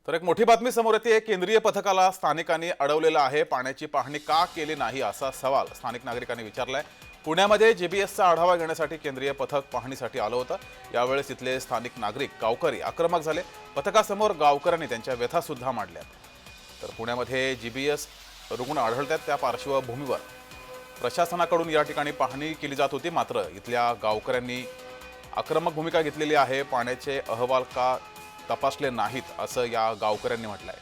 तर एक मोठी बातमी समोर येते। केंद्रीय पथकाला स्थानिकांनी अडवलेलं आहे। पाण्याची पाहणी का केली नाही असा सवाल स्थानिक नागरिकांनी विचारलाय। पुण्यामध्ये जीबीएसचा आढावा घेण्यासाठी केंद्रीय पथक पाहणीसाठी आलं होतं। यावेळेस इथले स्थानिक नागरिक गावकरी आक्रमक झाले। पथकासमोर गावकऱ्यांनी त्यांच्या व्यथा सुद्धा मांडल्या। तर पुण्यामध्ये जीबीएस रुग्ण आढळतात त्या पार्श्वभूमीवर प्रशासनाकडून या ठिकाणी पाहणी केली जात होती। मात्र इथल्या गावकऱ्यांनी आक्रमक भूमिका घेतलेली आहे। पाण्याचे अहवाल का तपासले नाहीत असं या गावकऱ्यांनी म्हटलंय।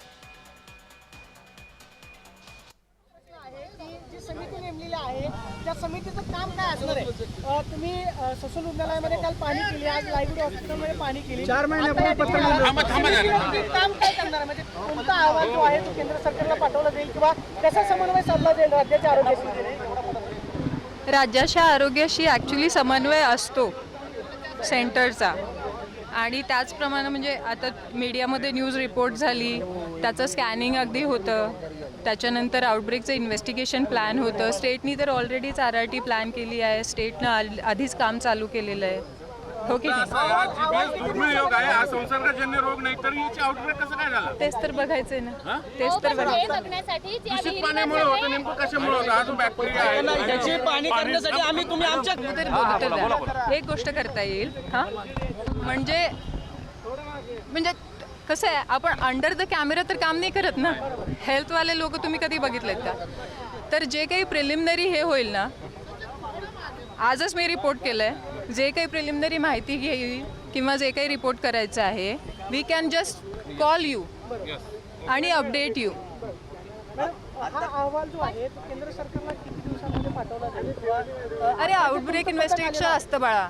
जी समिती नेमलेली आहे त्या समितीचं काम काय असणार आहे? तुम्ही ससून रुग्णालयामध्ये काल पाणी केली, आज लायब्ररी हॉस्पिटलमध्ये पाणी केली। 4 महिन्यापूर्वी काम काय करणार? म्हणजे कोणता अहवाल जो आहे तो केंद्र सरकारला पाठवला जाईल किंवा कसा समन्वय साधला जाईल राज्याच्या आरोग्याशी? राज्याच्या आरोग्याशी ॲक्च्युली समन्वय असतो सेंटरचा, आणि त्याचप्रमाणे म्हणजे आता मीडियामध्ये न्यूज रिपोर्ट झाली, त्याचं स्कॅनिंग अगदी होतं, त्याच्यानंतर आउटब्रेकचं इन्व्हेस्टिगेशन प्लॅन होतं। स्टेटनी तर ऑलरेडीच RRT प्लॅन केली आहे, स्टेटनं आधीच काम चालू केलेलं आहे, हो की नाही? दुर्मिळ रोग आहे हा, संसर्गजन्य रोग नाही, तर याची आउटब्रेक कसं काय झालं? तेच तर बघायचंय ना, तेच तर बघायचं। दूषित पाण्यामुळे होतं, नेमकं कशामुळे होतं? अजून बॅक्टेरिया आहे त्याची पाणी करण्यासाठी आम्ही तुम्ही आमच्या एक गोष्ट करता येईल हां, म्हणजे कसं आहे, आपण अंडर द कॅमेरा तर काम नाही करत ना। हेल्थवाले लोक तुम्ही कधी बघितलेत का? तर जे काही प्रिलिमिनरी हे होईल ना, आजच मी रिपोर्ट केलं आहे, जे काही प्रिलिमिनरी माहिती घेईल किंवा जे काही रिपोर्ट करायचं आहे, we can just call you आणि अपडेट यू। हा अहवाल जो आहे तो केंद्र सरकारला किती दिवसांमध्ये पाठवला जाईल? अरे आउटब्रेक इन्व्हेस्टिगेशन असतं बाळा,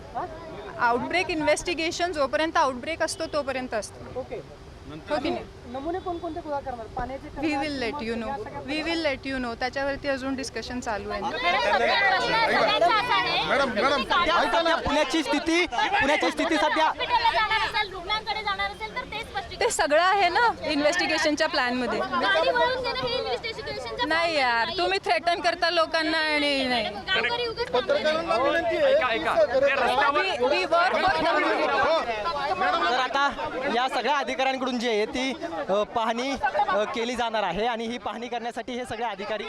आउटब्रेक इन्व्हेस्टिगेशन जोपर्यंत आउटब्रेक असतो तोपर्यंत असतं, ओके। हो की नाही? नमुने कोणकोणते गोळा करणार? पाण्याचे we will let you know, त्याच्यावरती अजून डिस्कशन चालू आहे। पुण्याची स्थिती सध्या ते सगळं आहे ना इन्व्हेस्टिगेशनच्या प्लॅनमध्ये। नाही यार, तुम्ही थ्रेटन करता लोकांना आणि नाही। तर आता या सगळ्या अधिकाऱ्यांकडून जी आहे ती पाहणी केली जाणार आहे, आणि ही पाहणी करण्यासाठी हे सगळे अधिकारी